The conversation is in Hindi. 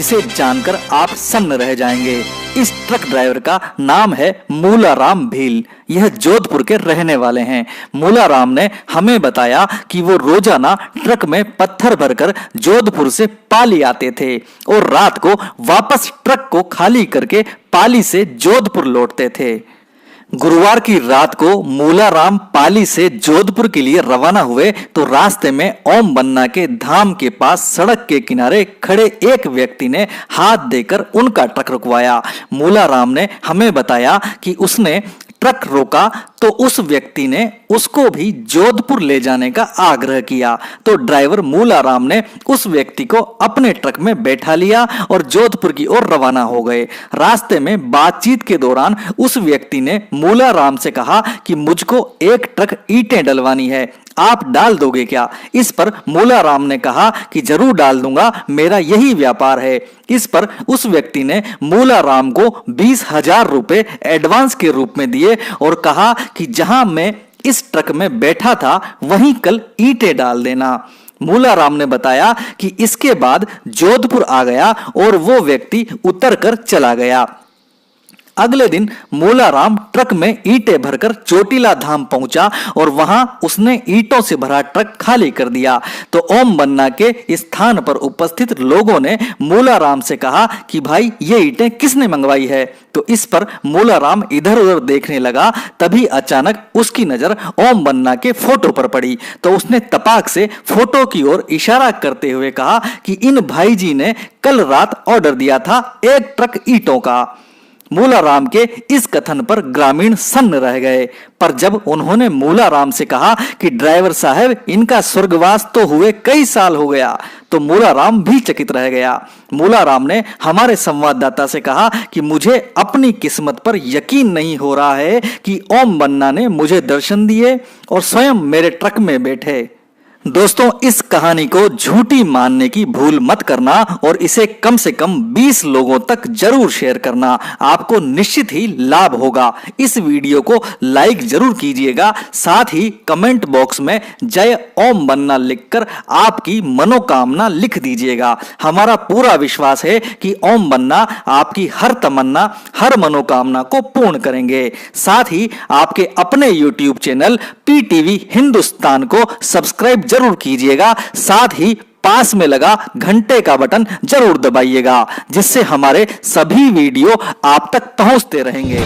जिसे जानकर आप सन्न रह जाएंगे। इस ट्रक ड्राइवर का नाम है मूलाराम भील। यह जोधपुर के रहने वाले हैं। मूलाराम ने हमें बताया कि वो रोजाना ट्रक में पत्थर भरकर जोधपुर से पाली आते थे और रात को वापस ट्रक को खाली करके पाली से जोधपुर लौटते थे। गुरुवार की रात को मूलाराम पाली से जोधपुर के लिए रवाना हुए तो रास्ते में ओम बन्ना के धाम के पास सड़क के किनारे खड़े एक व्यक्ति ने हाथ देकर उनका ट्रक रुकवाया। मूलाराम ने हमें बताया कि उसने ट्रक रोका तो उस व्यक्ति ने उसको भी जोधपुर ले जाने का आग्रह किया तो ड्राइवर मूलाराम ने उस व्यक्ति को अपने ट्रक में बैठा लिया और जोधपुर की ओर रवाना हो गए। रास्ते में बातचीत के दौरान उस व्यक्ति ने मूलाराम से कहा कि मुझको एक ट्रक ईंटें डलवानी है, आप डाल दोगे क्या? इस पर मूलाराम ने कहा कि जरूर डाल दूंगा, मेरा यही व्यापार है। इस पर उस व्यक्ति ने मूलाराम को 20,000 रुपए एडवांस के रूप में दिए और कहा कि जहां मैं इस ट्रक में बैठा था वहीं कल ईंटें डाल देना। मूलाराम ने बताया कि इसके बाद जोधपुर आ गया और वो व्यक्ति उतर कर चला गया। अगले दिन मूलाराम ट्रक में ईंटें भरकर चोटीला धाम पहुंचा और वहां उसने ईंटों से भरा ट्रक खाली कर दिया तो ओम बन्ना के स्थान पर उपस्थित लोगों ने मूलाराम से कहा कि भाई ये ईंटें किसने मंगवाई है? तो इस पर मूलाराम इधर उधर देखने लगा। तभी अचानक उसकी नजर ओम बन्ना के फोटो पर पड़ी तो उसने तपाक से फोटो की ओर इशारा करते हुए कहा कि इन भाईजी ने कल रात ऑर्डर दिया था एक ट्रक ईंटों का। मूलाराम के इस कथन पर ग्रामीण सन्न रह गए, पर जब उन्होंने मूलाराम से कहा कि ड्राइवर साहब इनका स्वर्गवास तो हुए कई साल हो गया, तो मूलाराम भी चकित रह गया। मूलाराम ने हमारे संवाददाता से कहा कि मुझे अपनी किस्मत पर यकीन नहीं हो रहा है कि ओम बन्ना ने मुझे दर्शन दिए और स्वयं मेरे ट्रक में बैठे। दोस्तों, इस कहानी को झूठी मानने की भूल मत करना और इसे कम से कम 20 लोगों तक जरूर शेयर करना, आपको निश्चित ही लाभ होगा। इस वीडियो को लाइक जरूर कीजिएगा, साथ ही कमेंट बॉक्स में जय ओम बन्ना लिखकर आपकी मनोकामना लिख दीजिएगा। हमारा पूरा विश्वास है कि ओम बन्ना आपकी हर तमन्ना, हर मनोकामना को पूर्ण करेंगे। साथ ही आपके अपने YouTube चैनल PTV हिंदुस्तान को सब्सक्राइब जरूर कीजिएगा, साथ ही पास में लगा घंटे का बटन जरूर दबाइएगा, जिससे हमारे सभी वीडियो आप तक पहुंचते रहेंगे।